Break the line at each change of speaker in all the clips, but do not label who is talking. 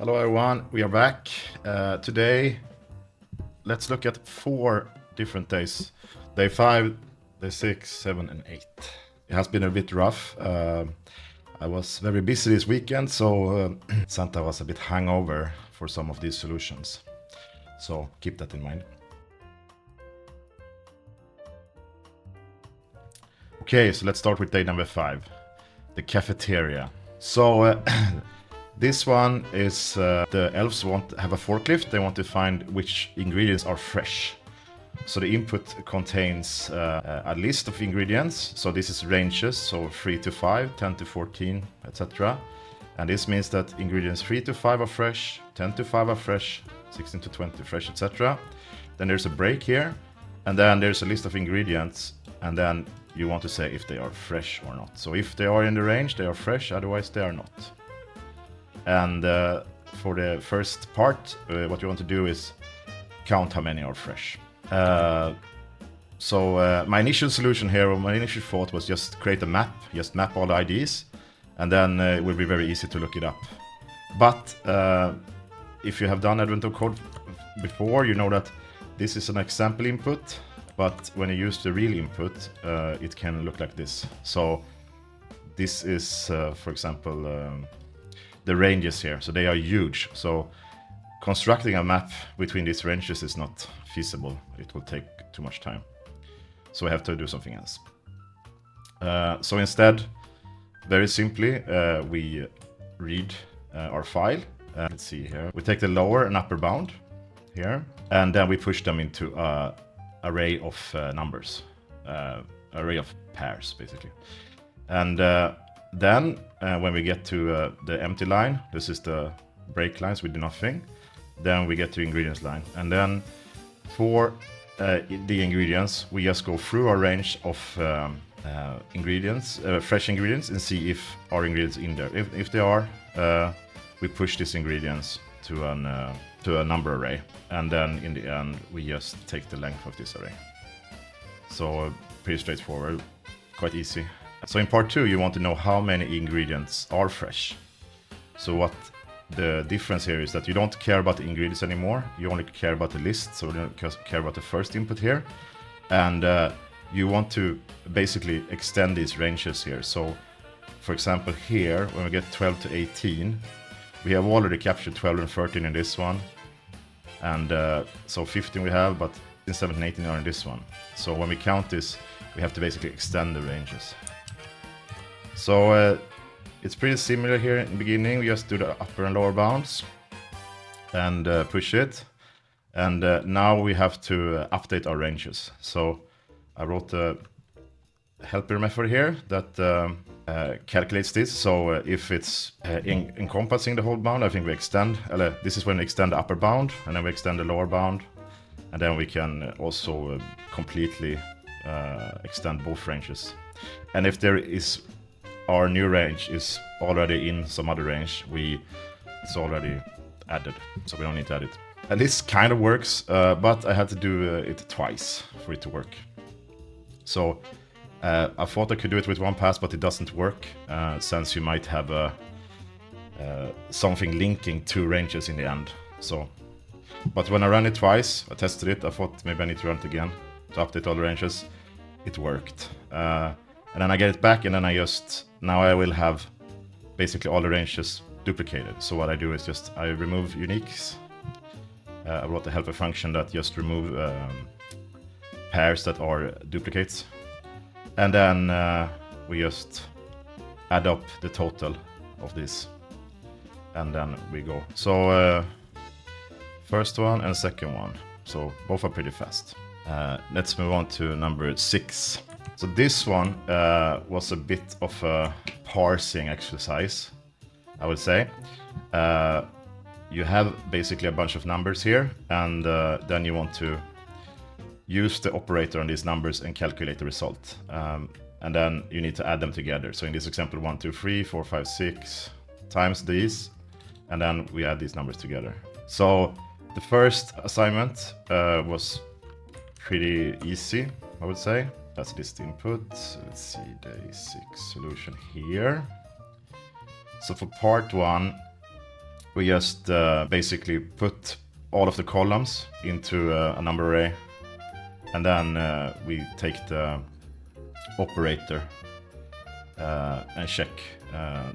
Hello everyone, we are back. Today, let's look at 4 different days. Day 5, day 6, 7 and 8. It has been a bit rough. I was very busy this weekend, so Santa was a bit hungover for some of these solutions. So keep that in mind. Okay, so let's start with day number 5, the cafeteria. So this one is the elves want to have a forklift. They want to find which ingredients are fresh. So the input contains a list of ingredients. So this is ranges, so 3 to 5, 10 to 14, etc. And this means that ingredients 3 to 5 are fresh, 10 to 5 are fresh, 16 to 20 fresh, etc. Then there's a break here, and then there's a list of ingredients, and then you want to say if they are fresh or not. So if they are in the range, they are fresh, otherwise they are not. And for the first part, what you want to do is count how many are fresh. So my initial solution here, or my initial thought was just create a map, just map all the IDs, and then it will be very easy to look it up. But if you have done Advent code before, you know that this is an example input, but when you use the real input, it can look like this. So this is, for example, the ranges here, so they are huge. So constructing a map between these ranges is not feasible. It will take too much time. So we have to do something else. So instead, very simply, we read our file. Let's see here. We take the lower and upper bound here, and then we push them into an array of numbers, array of pairs, basically. And then when we get to the empty line, this is the break lines, we do nothing. Then we get to ingredients line. And then for the ingredients, we just go through our range of ingredients, fresh ingredients, and see if our ingredients in there. If they are, we push these ingredients to a number array. And then in the end, we just take the length of this array. So pretty straightforward, quite easy. So in part 2, you want to know how many ingredients are fresh. So what the difference here is that you don't care about the ingredients anymore. You only care about the list, so you don't care about the first input here. And you want to basically extend these ranges here. So for example here, when we get 12 to 18, we have already captured 12 and 13 in this one. And so 15 we have, but in 17 and 18 are in this one. So when we count this, we have to basically extend the ranges. So it's pretty similar here in the beginning. We just do the upper and lower bounds and push it. And now we have to update our ranges. So I wrote a helper method here that calculates this. So if it's encompassing the whole bound, I think we extend. This is when we extend the upper bound, and then we extend the lower bound. And then we can also completely extend both ranges. And if there is our new range is already in some other range, it's already added, so we don't need to add it. And this kind of works, but I had to do it twice for it to work. So I thought I could do it with one pass, but it doesn't work, since you might have something linking 2 ranges in the end. So, but when I ran it twice, I tested it, I thought maybe I need to run it again to update all the ranges. It worked. And then I get it back, and then now I will have basically all the ranges duplicated. So what I do is I remove uniques. I wrote a helper function that just remove pairs that are duplicates. And then we just add up the total of this. And then we go. So first one and second one. So both are pretty fast. Let's move on to number 6. So this one was a bit of a parsing exercise, I would say. You have basically a bunch of numbers here, and then you want to use the operator on these numbers and calculate the result. And then you need to add them together. So in this example, 1, 2, 3, 4, 5, 6 times these, and then we add these numbers together. So the first assignment was pretty easy, I would say. That's list input. Let's see, day 6 solution here. So for part 1, we just basically put all of the columns into a number array, and then we take the operator and check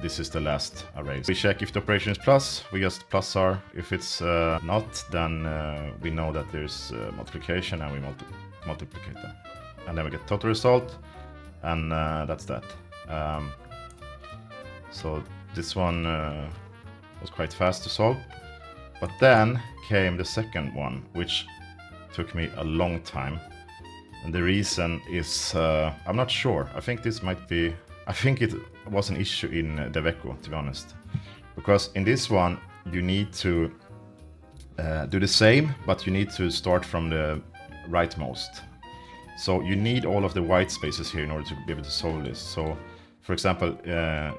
this is the last array. We check if the operation is plus, we just plus r. If it's not, then we know that there's multiplication, and we multiplicate them. And then we get total result, and that's that. So this one was quite fast to solve. But then came the second one, which took me a long time. And the reason is, I'm not sure. I think it was an issue in DevEco, to be honest. Because in this one, you need to do the same, but you need to start from the rightmost. So you need all of the white spaces here in order to be able to solve this. So, for example,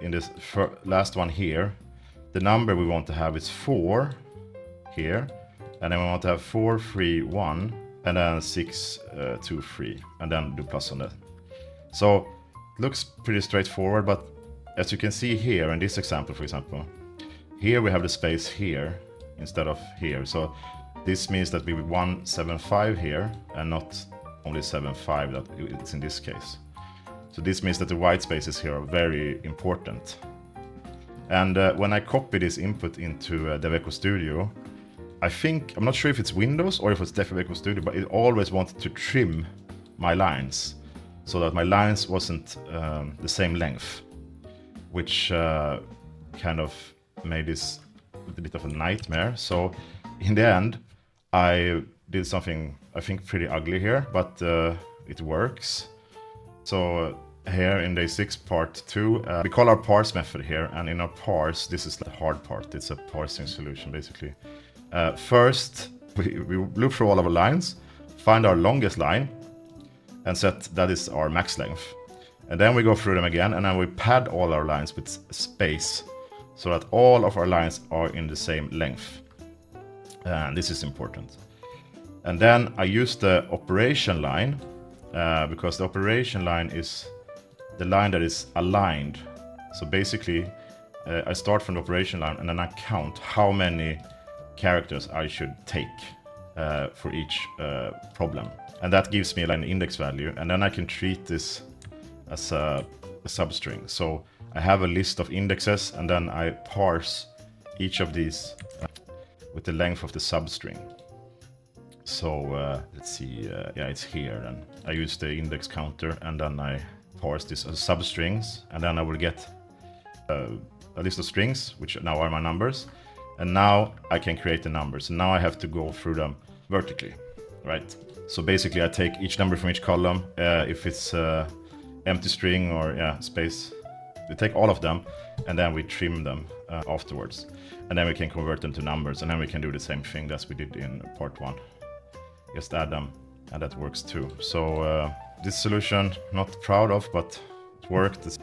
in this last one here, the number we want to have is 4 here, and then we want to have 4, 3, 1, and then 6, 2, 3, and then do plus on that. So it looks pretty straightforward, but as you can see here in this example, for example, here we have the space here instead of here. So this means that we have 175 here and not only 75 that it's in this case. So this means that the white spaces here are very important. And when I copy this input into DevEco Studio, I'm not sure if it's Windows or if it's DevEco Studio, but it always wanted to trim my lines so that my lines wasn't the same length, which kind of made this a bit of a nightmare. So in the end, I did something I think pretty ugly here, but it works. So here in day 6 part 2, we call our parse method here, and in our parse, this is the hard part. It's a parsing solution basically. First, we look through all of our lines, find our longest line, and set that is our max length. And then we go through them again, and then we pad all our lines with space, so that all of our lines are in the same length. And this is important. And then I use the operation line, because the operation line is the line that is aligned. So basically, I start from the operation line, and then I count how many characters I should take for each problem. And that gives me like an index value, and then I can treat this as a substring. So I have a list of indexes, and then I parse each of these with the length of the substring. So let's see, yeah, it's here, and I use the index counter, and then I parse this as substrings, and then I will get a list of strings, which now are my numbers. And now I can create the numbers. And now I have to go through them vertically, right? So basically I take each number from each column, if it's empty string or space, we take all of them, and then we trim them afterwards. And then we can convert them to numbers, and then we can do the same thing as we did in part 1. Just add them, and that works too. So this solution, not proud of, but it worked. The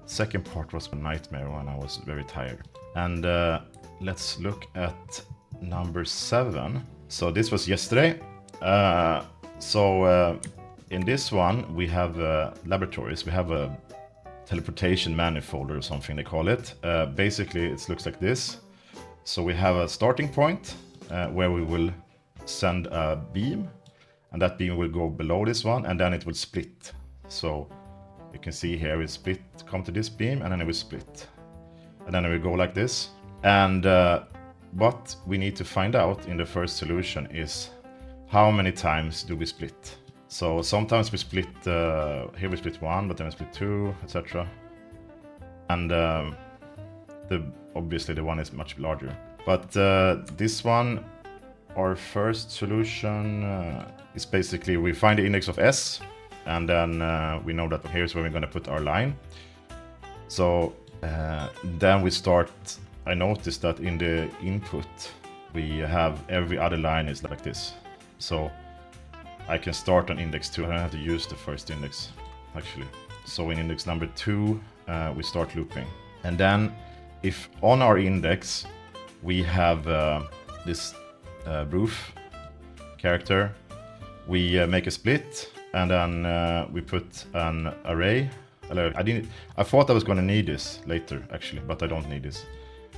second part was a nightmare when I was very tired. And let's look at number 7. So this was yesterday. In this one, we have laboratories. We have a teleportation manifold or something they call it. Basically, it looks like this. So we have a starting point where we will send a beam, and that beam will go below this one, and then it will split. So you can see here we split, come to this beam, and then it will split. And then it will go like this. And what we need to find out in the first solution is how many times do we split. So sometimes we split, here we split 1, but then we split 2, etc. And obviously the one is much larger. But this one, our first solution is basically we find the index of S, and then we know that here's where we're going to put our line. So then we start. I noticed that in the input we have every other line is like this. So I can start on index 2. I don't have to use the first index actually. So in index number 2 we start looping, and then if on our index we have this roof character, we make a split, and then we put an array. I thought I was going to need this later actually, but I don't need this.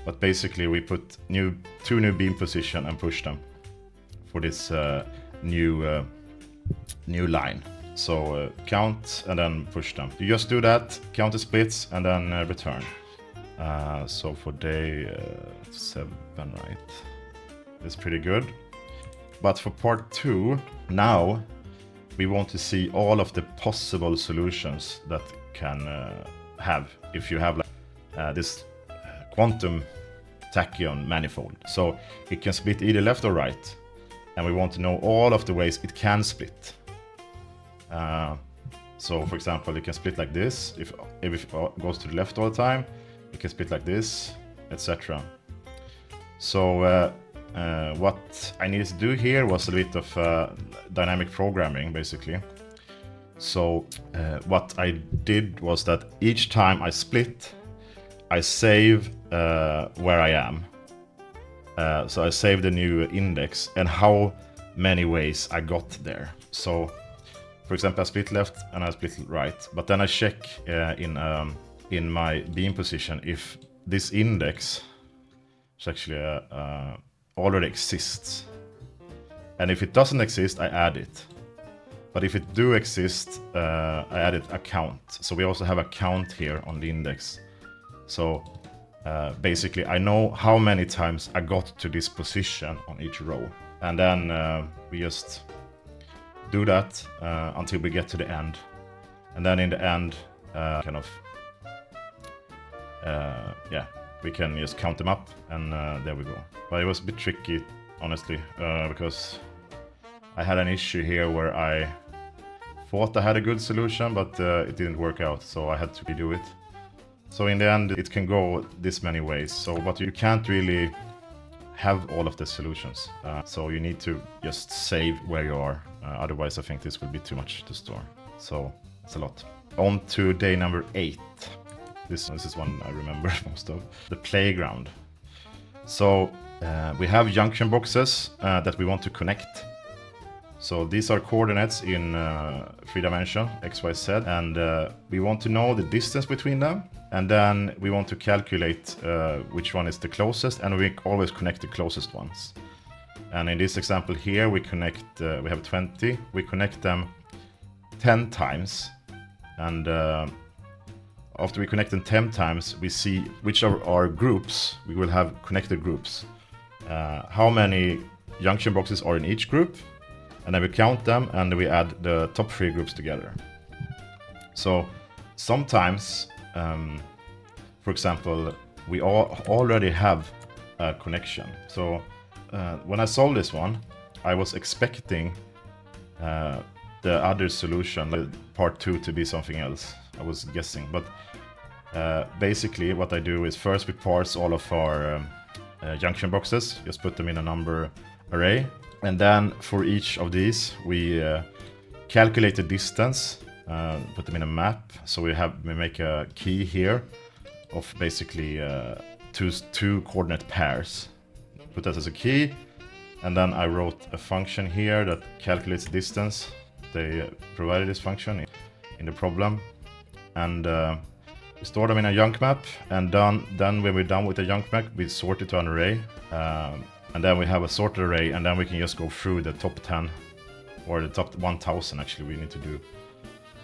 But basically we put two new beam position and push them for this new line. So count and then push them. You just do that, count the splits and then return. So for day 7, right? That's pretty good. But for part 2, now we want to see all of the possible solutions that can have if you have like this quantum tachyon manifold. So it can split either left or right, and we want to know all of the ways it can split. So for example, it can split like this if it goes to the left all the time. It can split like this, etc. So what I needed to do here was a bit of dynamic programming, basically. So what I did was that each time I split, I save where I am. So I save the new index and how many ways I got there. So for example, I split left and I split right, but then I check in my beam position if this index is actually already exists. And if it doesn't exist, I add it. But if it do exist, I added a count. So we also have a count here on the index. So basically I know how many times I got to this position on each row. And then we just do that until we get to the end. And then in the end, we can just count them up, and there we go. But it was a bit tricky, honestly, because I had an issue here where I thought I had a good solution, but it didn't work out, so I had to redo it. So in the end, it can go this many ways. So, but you can't really have all of the solutions. So you need to just save where you are. Otherwise, I think this will be too much to store. So it's a lot. On to day number 8. This is one I remember most of. The playground. So we have junction boxes that we want to connect. So these are coordinates in 3 dimension, x, y, z, and we want to know the distance between them. And then we want to calculate which one is the closest, and we always connect the closest ones. And in this example here, we connect, we have 20, we connect them 10 times. And after we connect them 10 times, we see which of our groups we will have connected groups. How many junction boxes are in each group, and then we count them and we add the top 3 groups together. So sometimes, for example, we already have a connection. So when I solved this one, I was expecting the other solution, part 2, to be something else. I was guessing, but basically what I do is first we parse all of our junction boxes, just put them in a number array, and then for each of these we calculate the distance, put them in a map. So we make a key here of basically two coordinate pairs. Put that as a key, and then I wrote a function here that calculates the distance. They provided this function in the problem, and we store them in a junk map, and then when we're done with the junk map, we sort it to an array, and then we have a sorted array, and then we can just go through the top 10, or the top 1000 actually we need to do.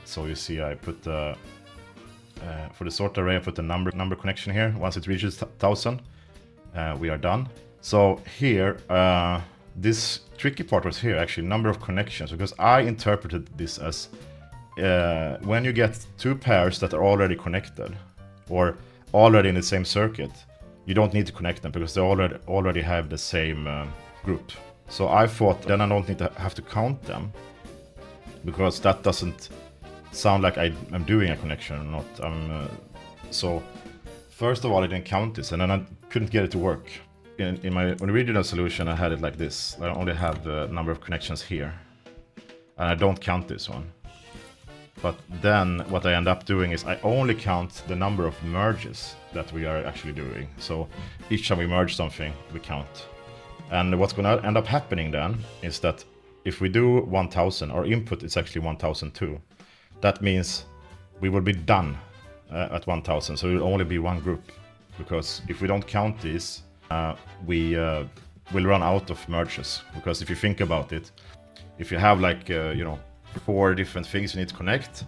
So you see I put for the sort array I put the number connection here. Once it reaches 1000, we are done. So here, this tricky part was here actually, number of connections, because I interpreted this as when you get 2 pairs that are already connected or already in the same circuit, you don't need to connect them because they already have the same group. So I thought then I don't need to have to count them, because that doesn't sound like I'm doing a connection or not. So first of all, I didn't count this, and then I couldn't get it to work. In my original solution, I had it like this. I only have the number of connections here, and I don't count this one. But then what I end up doing is I only count the number of merges that we are actually doing. So each time we merge something, we count. And what's going to end up happening then is that if we do 1000, our input is actually 1002. That means we will be done at 1000, so it will only be one group. because if we don't count these, we will run out of merges. Because if you think about it, if you have like, 4 different things you need to connect,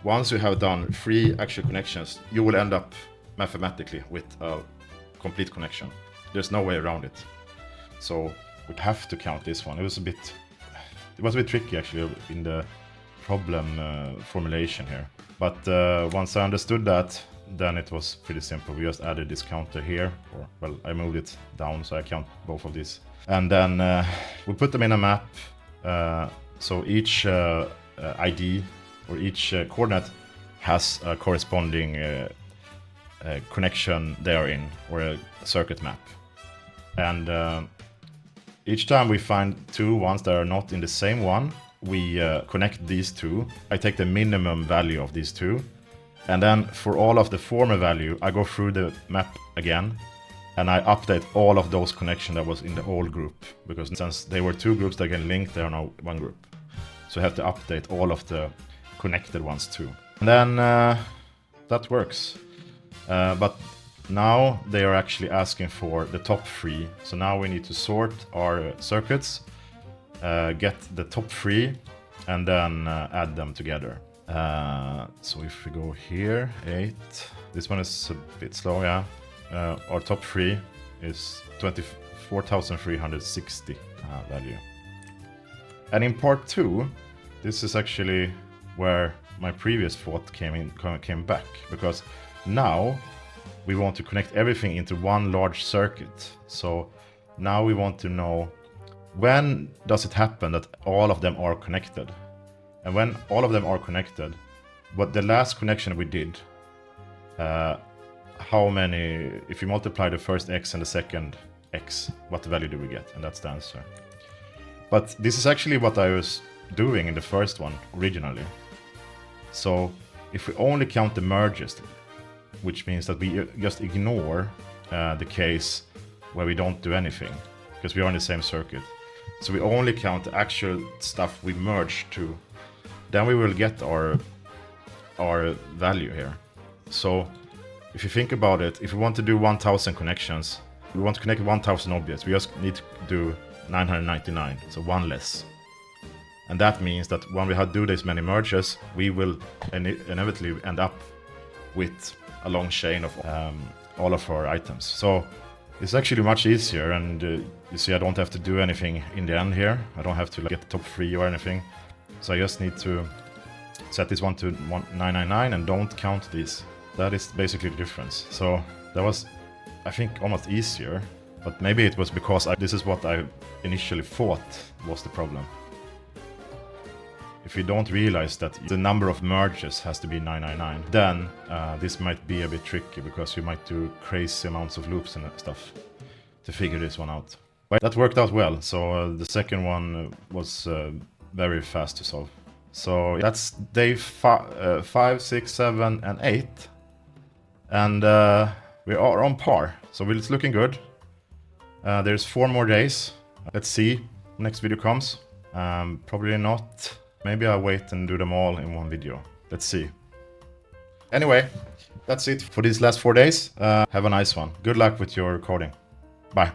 once you have done 3 actual connections, you will end up mathematically with a complete connection. There's no way around it. So we have to count this one. It was a bit tricky actually in the problem formulation here. But once I understood that, then it was pretty simple. We just added this counter here, or well, I moved it down so I count both of these. And then we put them in a map. So each ID or each coordinate has a corresponding connection they are in, or a circuit map. And each time we find 2 ones that are not in the same one, we connect these 2. I take the minimum value of these 2. And then for all of the former value, I go through the map again, and I update all of those connections that was in the old group. Because since they were 2 groups that can link, they are now 1 group. So I have to update all of the connected ones too. And then that works. But now they are actually asking for the top 3. So now we need to sort our circuits, get the top 3, and then add them together. So if we go here, 8, this one is a bit slow, yeah. Our top 3 is 24,360 value. And in part 2, this is actually where my previous thought came back, because now we want to connect everything into one large circuit. So now we want to know, when does it happen that all of them are connected? And when all of them are connected, what the last connection we did, how many, if you multiply the first x and the second x, what value do we get? And that's the answer. But this is actually what I was doing in the first one originally. So if we only count the merges, which means that we just ignore the case where we don't do anything, because we are in the same circuit. So we only count the actual stuff we merged to, then we will get our value here. So if you think about it, if we want to do 1000 connections, we want to connect 1000 objects, we just need to do 999, so 1 less. And that means that when we do this many merges, we will inevitably end up with a long chain of all of our items. So it's actually much easier, and you see I don't have to do anything in the end here. I don't have to get the top 3 or anything. So I just need to set this one to 999 and don't count these. That is basically the difference. So that was, I think, almost easier. But maybe it was because this is what I initially thought was the problem. If you don't realize that the number of merges has to be 999, then this might be a bit tricky, because you might do crazy amounts of loops and stuff to figure this one out. But that worked out well, so the second one was very fast to solve. So that's day 5, 6, 7, and 8. And we are on par, so it's looking good. There's 4 more days. Let's see when next video comes. Probably not. Maybe I'll wait and do them all in one video. Let's see. Anyway, that's it for these last 4 days. Have a nice one. Good luck with your coding. Bye.